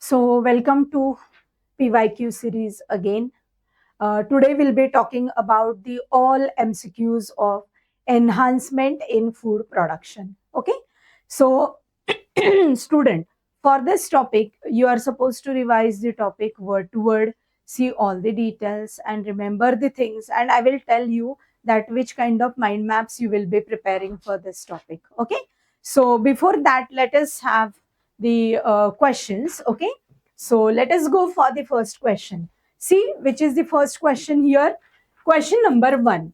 So, welcome to PYQ series again. Today we'll be talking about the all MCQs of enhancement in food production. Okay, so student, for this topic, you are supposed to revise the topic word to word, see all the details, and remember the things. And I will tell you that which kind of mind maps you will be preparing for this topic. Okay, so before that, let us have the questions. Okay, so let us go for the first question. See, which is the first question here. Question number 1.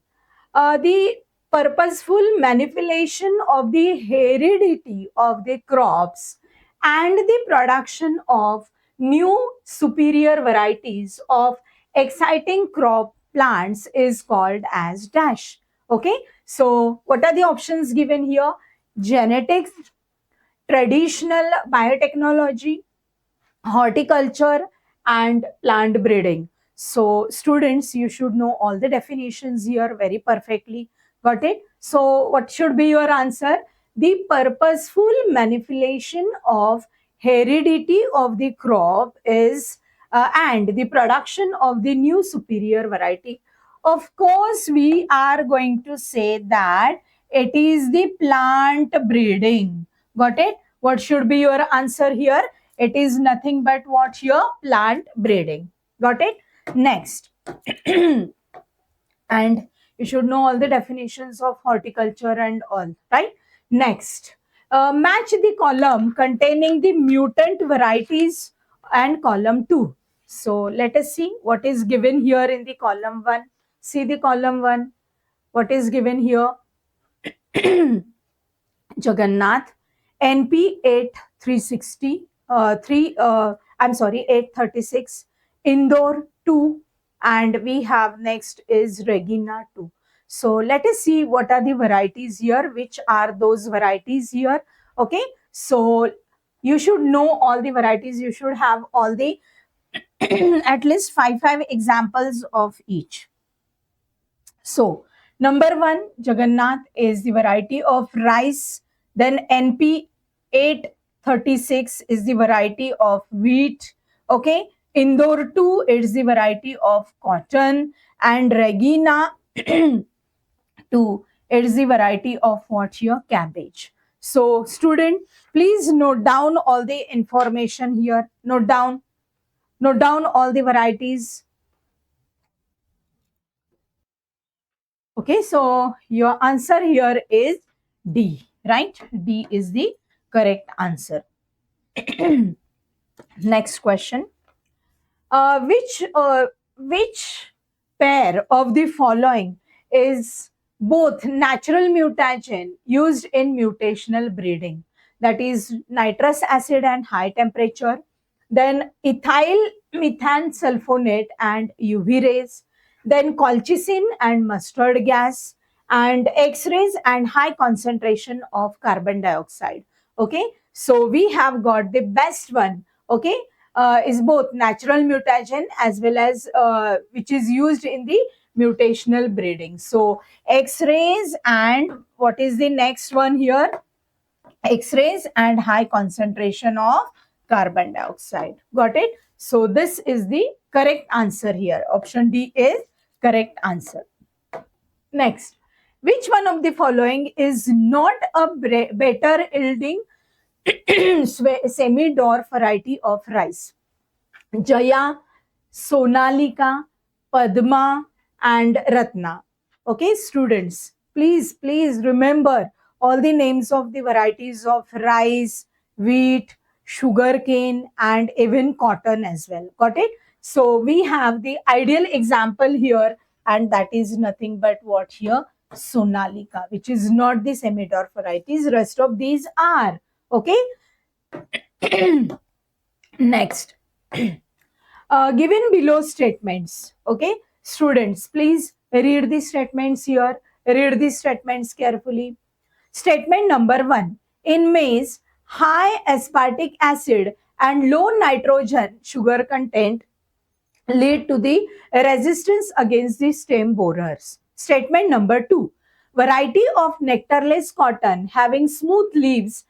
The purposeful manipulation of the heredity of the crops and the production of new superior varieties of exciting crop plants is called as dash. Okay, so what are the options given here? Genetics, traditional biotechnology, horticulture, and plant breeding. So students, you should know all the definitions here very perfectly. Got it? So what should be your answer? The purposeful manipulation of heredity of the crop is and the production of the new superior variety. Of course, we are going to say that it is the plant breeding. Got it? What should be your answer here? It is nothing but what here? Plant breeding. Got it? Next. And you should know all the definitions of horticulture and all, right? Next. Match the column containing the mutant varieties and column 2. So let us see what is given here in the column 1. See the column 1. What is given here? Jagannath, NP 8360, 836, Indore 2, and we have next is Regina 2. So let us see what are the varieties here, which are those varieties here. Okay, so you should know all the varieties, you should have all the at least five examples of each. So number 1, Jagannath is the variety of rice. Then NP 836 is the variety of wheat. Okay. Indore 2 is the variety of cotton. And Regina 2 is the variety of what here? Cabbage. So student, please note down all the information here. Note down all the varieties. Okay, so your answer here is D, right? D is the correct answer. Next question. Which pair of the following is both natural mutagen used in mutational breeding? That is nitrous acid and high temperature. Then ethyl methasulfonate and UV rays. Then colchicine and mustard gas, and X-rays and high concentration of carbon dioxide. Okay, so we have got the best one. Okay, is both natural mutagen as well as which is used in the mutational breeding. So X-rays and what is the next one here? X-rays and high concentration of carbon dioxide. Got it? So this is the correct answer here. Option D is correct answer. Next, which one of the following is not a better yielding semi-dwarf variety of rice? Jaya, Sonalika, Padma, and Ratna. Okay, students, please remember all the names of the varieties of rice, wheat, sugarcane, and even cotton as well. Got it? So we have the ideal example here, and that is nothing but what here? Sonalika, which is not the semi-dwarf varieties. Rest of these are. Okay. Next. Given below statements, okay, students, please read the statements here. Read the statements carefully. Statement number 1. In maize, high aspartic acid and low nitrogen sugar content lead to the resistance against the stem borers. Statement number 2. Variety of nectarless cotton having smooth leaves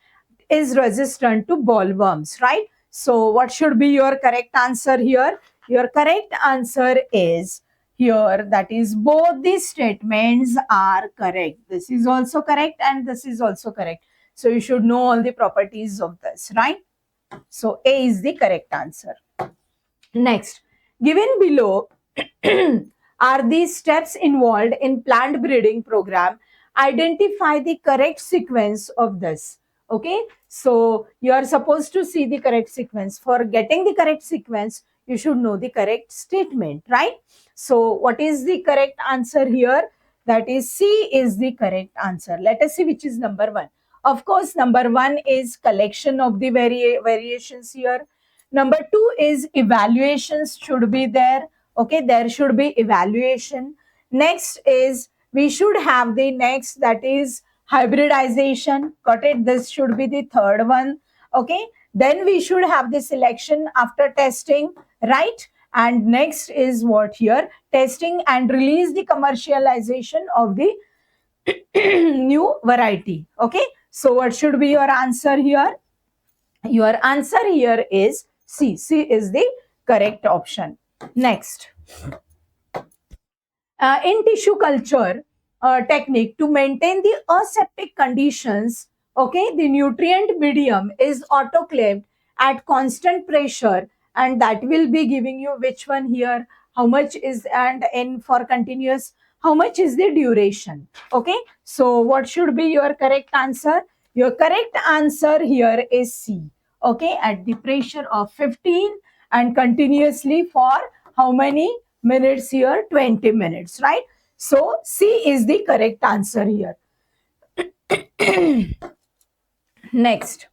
is resistant to bollworms, right? So what should be your correct answer here? Your correct answer is here, that is both these statements are correct. This is also correct and this is also correct. So you should know all the properties of this, right? So A is the correct answer. Next, given below are these steps involved in plant breeding program. Identify the correct sequence of this. Okay, so you are supposed to see the correct sequence. For getting the correct sequence, you should know the correct statement, right? So what is the correct answer here? That is C is the correct answer. Let us see which is number one. Of course, number one is collection of the variations here. Number two is evaluations should be there. Okay, there should be evaluation. Next is we should have the next, that is hybridization. Got it? This should be the third one. Okay, then we should have the selection after testing, right? And next is what here? Testing and release the commercialization of the new variety. Okay, so what should be your answer here? Your answer here is C. C is the correct option. Next, in tissue culture technique, to maintain the aseptic conditions, okay, the nutrient medium is autoclaved at constant pressure, and that will be giving you which one here, how much is, and in for continuous, how much is the duration. Okay, so what should be your correct answer? Your correct answer here is C. Okay, at the pressure of 15 and continuously for how many minutes here? 20 minutes, right? So C is the correct answer here. Next,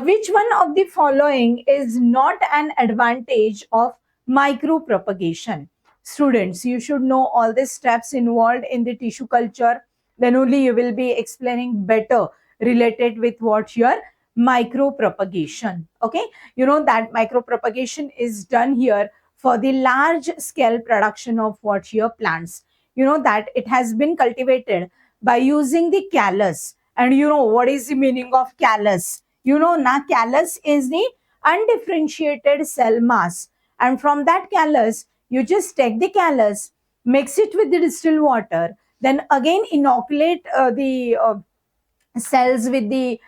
which one of the following is not an advantage of micropropagation? Students, you should know all the steps involved in the tissue culture. Then only you will be explaining better related with what your micropropagation. Okay, you know that micropropagation is done here for the large scale production of what your plants. You know that it has been cultivated by using the callus. And you know what is the meaning of callus? You know, na callus is the undifferentiated cell mass. And from that callus, you just take the callus, mix it with the distilled water, then again inoculate the cells with the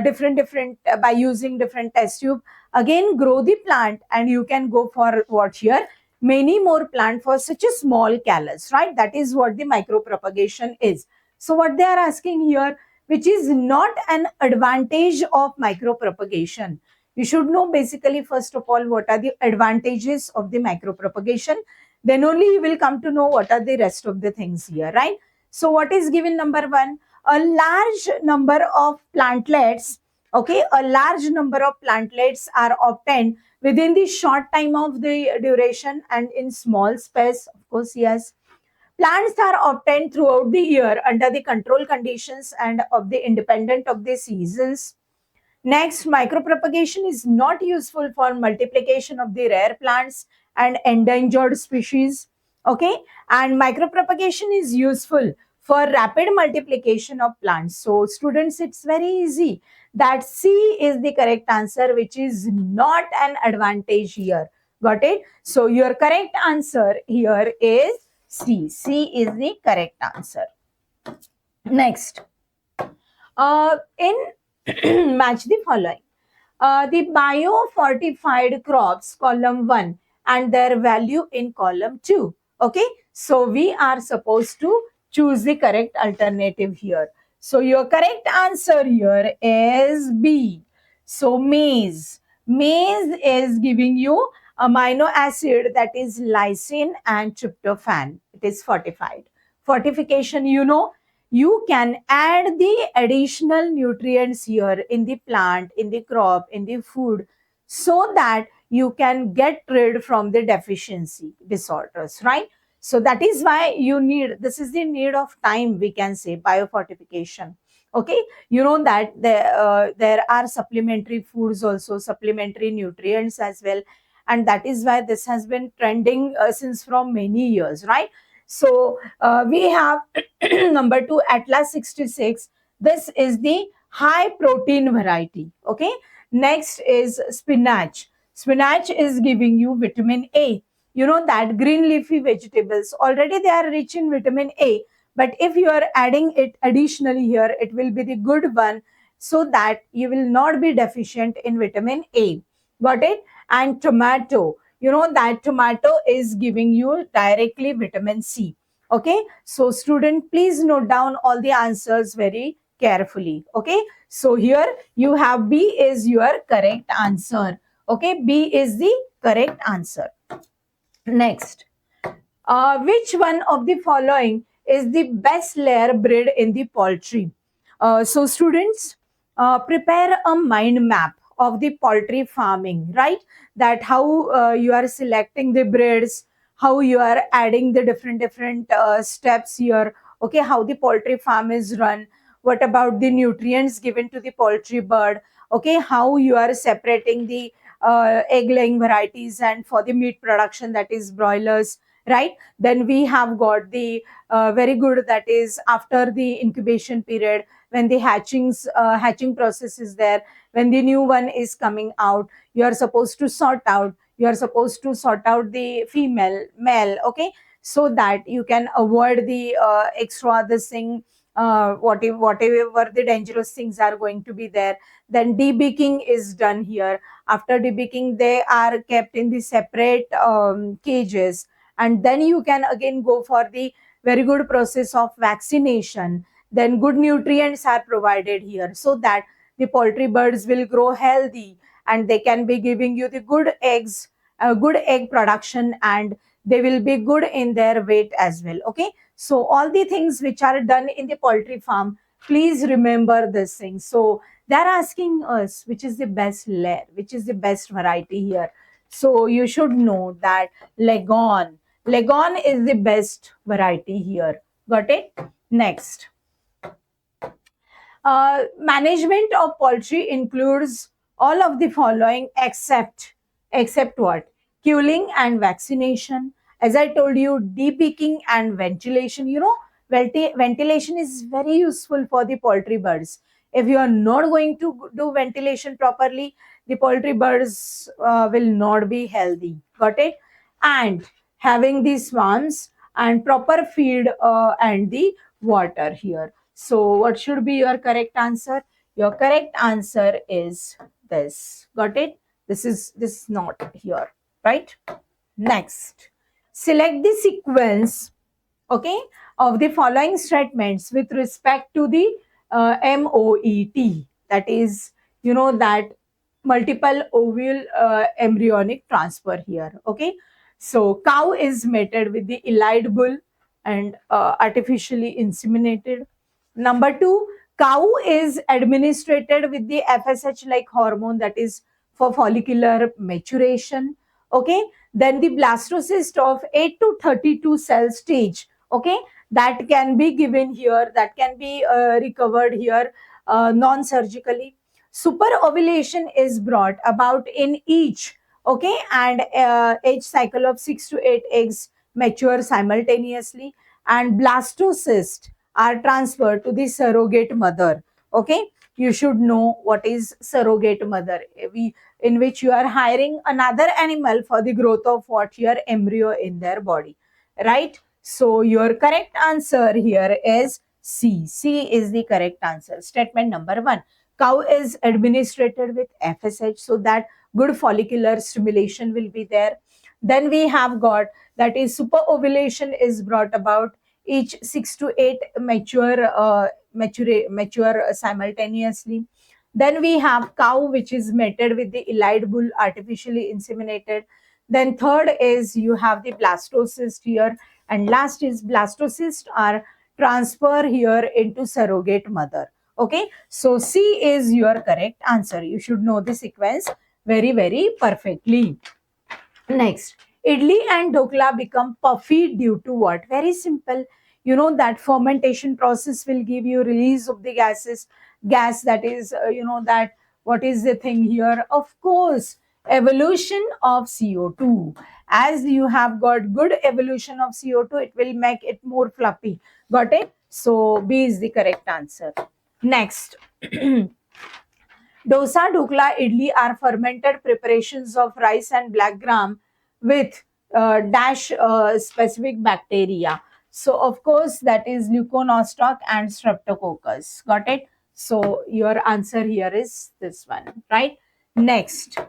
different by using different test tube, again grow the plant, and you can go for what here, many more plant for such a small callus, right? That is what the micropropagation is. So what they are asking here, which is not an advantage of micropropagation? You should know basically first of all what are the advantages of the micropropagation, then only you will come to know what are the rest of the things here, right? So what is given number one? A large number of plantlets, okay, a large number of plantlets are obtained within the short time of the duration and in small space. Of course, yes. Plants are obtained throughout the year under the control conditions and of the independent of the seasons. Next, micropropagation is not useful for multiplication of the rare plants and endangered species. Okay, and micropropagation is useful for rapid multiplication of plants. So, students, it's very easy that C is the correct answer, which is not an advantage here. Got it? So, your correct answer here is C. C is the correct answer. Next, in match the following. The biofortified crops, column 1, and their value in column 2. Okay, so we are supposed to choose the correct alternative here. So your correct answer here is B. So maize. Maize is giving you amino acid, that is lysine and tryptophan. It is fortified. Fortification, you know, you can add the additional nutrients here in the plant, in the crop, in the food, so that you can get rid from the deficiency disorders, right? So that is why you need, this is the need of time, we can say, biofortification. Okay, you know that there are supplementary foods also, supplementary nutrients as well, and that is why this has been trending since from many years, right? So we have number 2, Atlas 66. This is the high protein variety. Okay. Next is spinach. Spinach is giving you vitamin A. You know that green leafy vegetables, already they are rich in vitamin A, but if you are adding it additionally here, it will be the good one, so that you will not be deficient in vitamin A. Got it? And tomato, you know that tomato is giving you directly vitamin C. Okay, so student, please note down all the answers very carefully. Okay, so here you have B is your correct answer. Okay, B is the correct answer. Next, which one of the following is the best layer bred in the poultry? So students, prepare a mind map of the poultry farming, right? That how you are selecting the breeds, how you are adding the different steps here. Okay, how the poultry farm is run. What about the nutrients given to the poultry bird? Okay, how you are separating the egg laying varieties and for the meat production, that is broilers, right? Then we have got the very good, that is after the incubation period, when the hatching process is there, when the new one is coming out, you are supposed to sort out the female male. Okay, so that you can avoid the extra this thing, whatever the dangerous things are going to be there. Then debeaking is done here. After debeaking, they are kept in the separate cages, and then you can again go for the very good process of vaccination. Then good nutrients are provided here, so that the poultry birds will grow healthy, and they can be giving you the good eggs, good egg production, and they will be good in their weight as well. Okay, so all the things which are done in the poultry farm, please remember this thing. So they're asking us which is the best layer, which is the best variety here. So you should know that Legon. Legon is the best variety here. Got it? Next. Management of poultry includes all of the following except what? Culling and vaccination. As I told you, debeaking and ventilation. You know, ventilation is very useful for the poultry birds. If you are not going to do ventilation properly, the poultry birds will not be healthy. Got it? And having the swarms and proper feed and the water here. So what should be your correct answer? Your correct answer is this. Got it? This is not here, right? Next, select the sequence, okay, of the following statements with respect to the MOET. That is, you know that multiple ovule embryonic transfer here. Okay, so cow is mated with the elide bull and artificially inseminated. Number two, cow is administered with the FSH like hormone, that is for follicular maturation. Okay, then the blastocyst of 8 to 32 cell stage. Okay, that can be given here, that can be recovered here non-surgically. Super ovulation is brought about in each. Okay, and each cycle of 6 to 8 eggs mature simultaneously, and blastocyst are transferred to the surrogate mother. Okay, you should know what is surrogate mother, in which you are hiring another animal for the growth of what your embryo in their body, right? So your correct answer here is C. C is the correct answer. Statement number 1. Cow is administered with FSH, so that good follicular stimulation will be there. Then we have got, that is super ovulation is brought about each 6 to 8 mature simultaneously. Then we have cow which is mated with the elide bull, artificially inseminated. Then third is you have the blastocyst here, and last is blastocyst are transfer here into surrogate mother. Okay, so C is your correct answer. You should know the sequence very perfectly. Next, idli and dokla become puffy due to what? Very simple. You know that fermentation process will give you release of the gas, that is, that what is the thing here? Of course, evolution of CO2. As you have got good evolution of CO2, it will make it more fluffy. Got it? So B is the correct answer. Next. Dosa, dhokla, idli are fermented preparations of rice and black gram with dash specific bacteria. So, of course, that is leuconostoc and streptococcus. Got it? So, your answer here is this one, right? Next,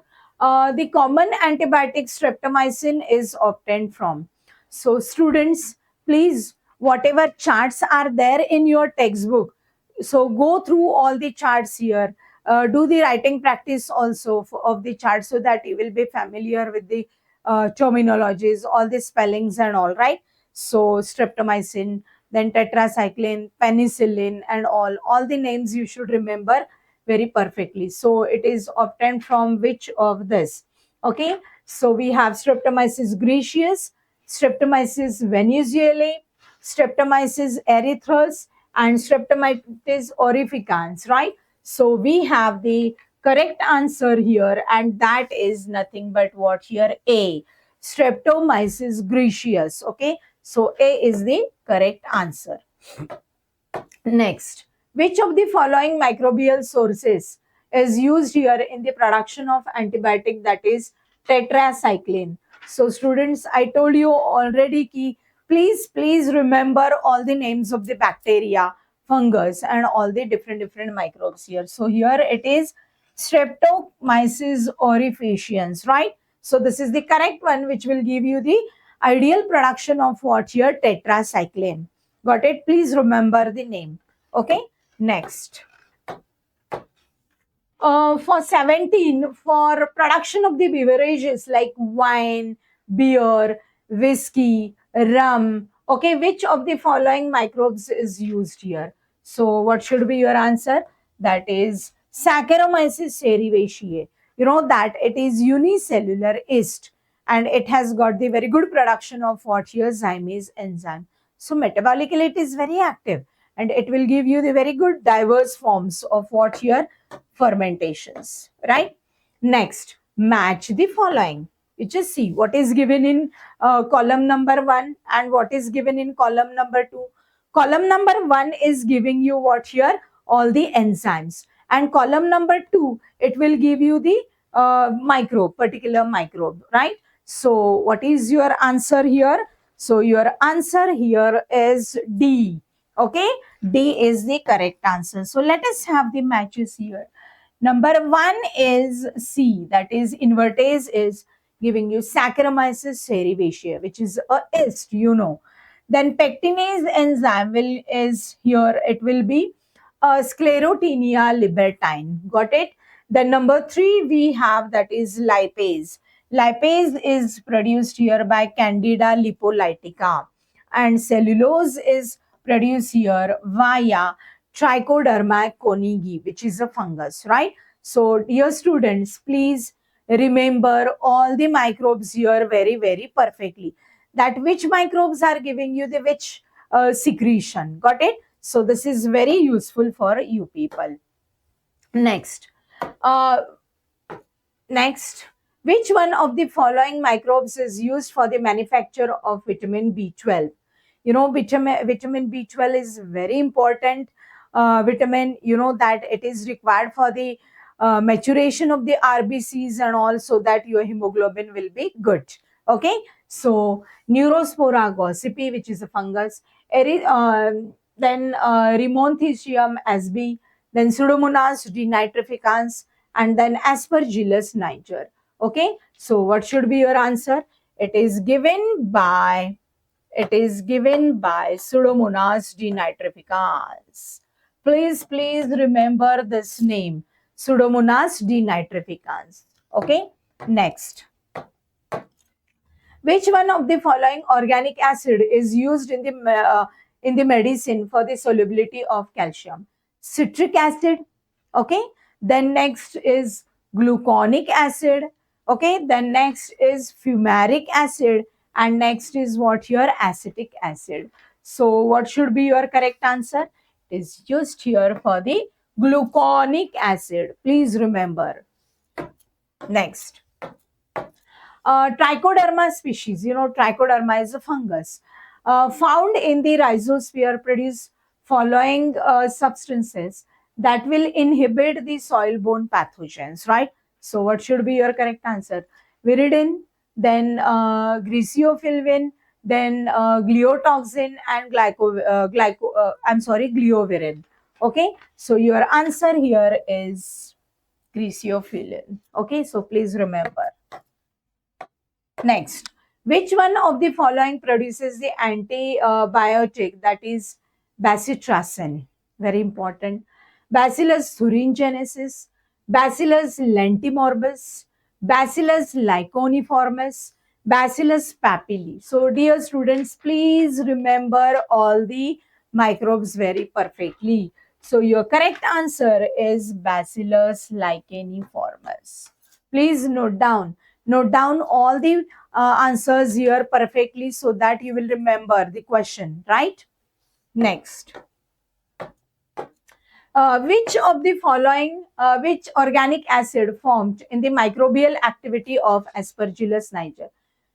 the common antibiotic streptomycin is obtained from. So, students, please, whatever charts are there in your textbook, so go through all the charts here. Do the writing practice also of the chart so that you will be familiar with the terminologies, all the spellings and all, right? So streptomycin, then tetracycline, penicillin, and all the names you should remember very perfectly. So it is obtained from which of this? Okay, so we have Streptomyces gracious, Streptomyces venezuelae, Streptomyces erythraeus, and Streptomyces aurificans, right? So we have the correct answer here, and that is nothing but what here? A. Streptomyces gracious. Okay, so A is the correct answer. Next, which of the following microbial sources is used here in the production of antibiotic, that is tetracycline? So students, I told you already ki please remember all the names of the bacteria, fungus, and all the different microbes here. So here it is Streptomyces aurificans, right? So this is the correct one, which will give you the ideal production of what here? Tetracycline. Got it? Please remember the name. Okay. Next. For 17, for production of the beverages like wine, beer, whiskey, rum. Okay, which of the following microbes is used here? So, what should be your answer? That is Saccharomyces cerevisiae. You know that it is unicellular yeast and it has got the very good production of what here? Zymase enzyme. So, metabolically it is very active and it will give you the very good diverse forms of what here? Fermentations, right? Next, match the following. You just see what is given in column number 1 and what is given in column number 2. Column number 1 is giving you what here? All the enzymes. And column number 2, it will give you the microbe, particular microbe, right? So, what is your answer here? So, your answer here is D. Okay, D is the correct answer. So, let us have the matches here. Number 1 is C, that is invertase is giving you Saccharomyces cerevisiae, which is a yeast, you know. Then pectinase enzyme is here, it will be Sclerotinia libertine. Got it? Then number 3 we have, that is lipase. Lipase is produced here by Candida lipolytica, and cellulose is produced here via Trichoderma conigi, which is a fungus, right? So, dear students, please remember all the microbes here very perfectly. That which microbes are giving you the which secretion. Got it? So, this is very useful for you people. Next. Next, which one of the following microbes is used for the manufacture of vitamin B12? You know, vitamin B12 is very important vitamin, you know, that it is required for the maturation of the RBCs and also that your hemoglobin will be good. Okay, so Neurospora gossypi, which is a fungus, then Rimonthidium sb, then Pseudomonas denitrificans, and then Aspergillus niger. Okay, so what should be your answer? It is given by Pseudomonas denitrificans. Please remember this name, Pseudomonas denitrificans. Okay, next. Which one of the following organic acid is used in the medicine for the solubility of calcium? Citric acid. Okay, then next is gluconic acid. Okay, then next is fumaric acid, and next is what here? Acetic acid. So what should be your correct answer? It is used here for the gluconic acid. Please remember. Next. Trichoderma species, you know, Trichoderma is a fungus found in the rhizosphere, produce following substances: that will inhibit the soil-borne pathogens, right? So what should be your correct answer? Viridin, then griseofilvin, then gliotoxin, and gliovirin. Okay, so your answer here is griseofilvin. Okay, so please remember. Next, which one of the following produces the antibiotic, that is bacitracin? Very important. Bacillus thuringiensis, Bacillus lentimorbus, Bacillus lyconiformis, Bacillus papilli. So, dear students, please remember all the microbes very perfectly. So, your correct answer is Bacillus lyconiformis. Please note down all the answers here perfectly so that you will remember the question, right? Next, which organic acid formed in the microbial activity of Aspergillus niger?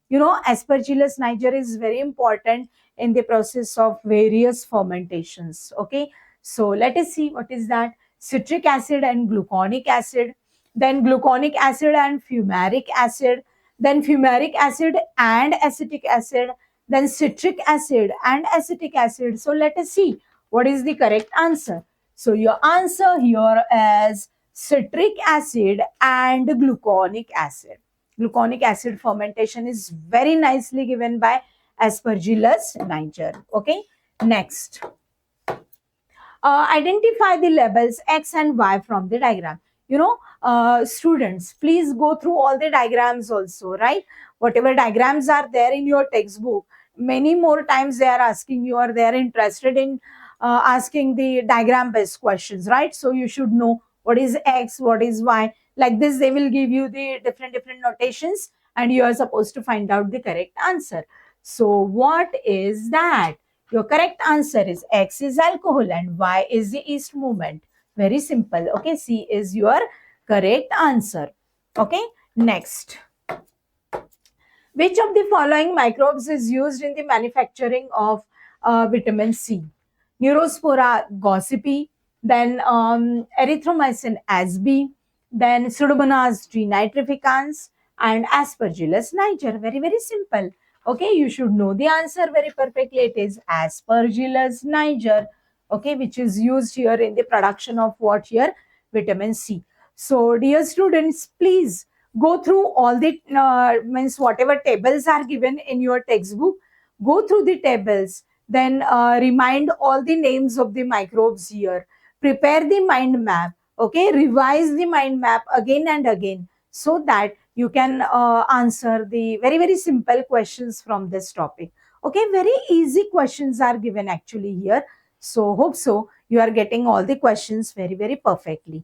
You know, Aspergillus niger is very important in the process of various fermentations. Okay, so let us see what is that. Citric acid and gluconic acid, then gluconic acid and fumaric acid, then fumaric acid and acetic acid, then citric acid and acetic acid. So let us see what is the correct answer. So your answer here is citric acid and gluconic acid. Gluconic acid fermentation is very nicely given by Aspergillus niger. Okay, next. Identify the labels X and Y from the diagram. You know, students, please go through all the diagrams also, right? Whatever diagrams are there in your textbook, many more times they are asking you, or they are interested in asking the diagram based questions, right? So you should know what is X, what is Y. Like this, they will give you the different notations, and you are supposed to find out the correct answer. So what is that? Your correct answer is X is alcohol and Y is the yeast movement. Very simple. Okay, C is your correct answer. Okay, next. Which of the following microbes is used in the manufacturing of vitamin C? Neurospora gossypi, then erythromycin asbi, then Pseudomonas denitrificans, and Aspergillus niger. Very, very simple. Okay, you should know the answer very perfectly. It is Aspergillus niger, okay, which is used here in the production of what here? Vitamin C. So, dear students, please go through all the means whatever tables are given in your textbook. Go through the tables, then remind all the names of the microbes here. Prepare the mind map. Okay, revise the mind map again and again so that you can answer the very simple questions from this topic. Okay, very easy questions are given actually here. So hope so you are getting all the questions very perfectly.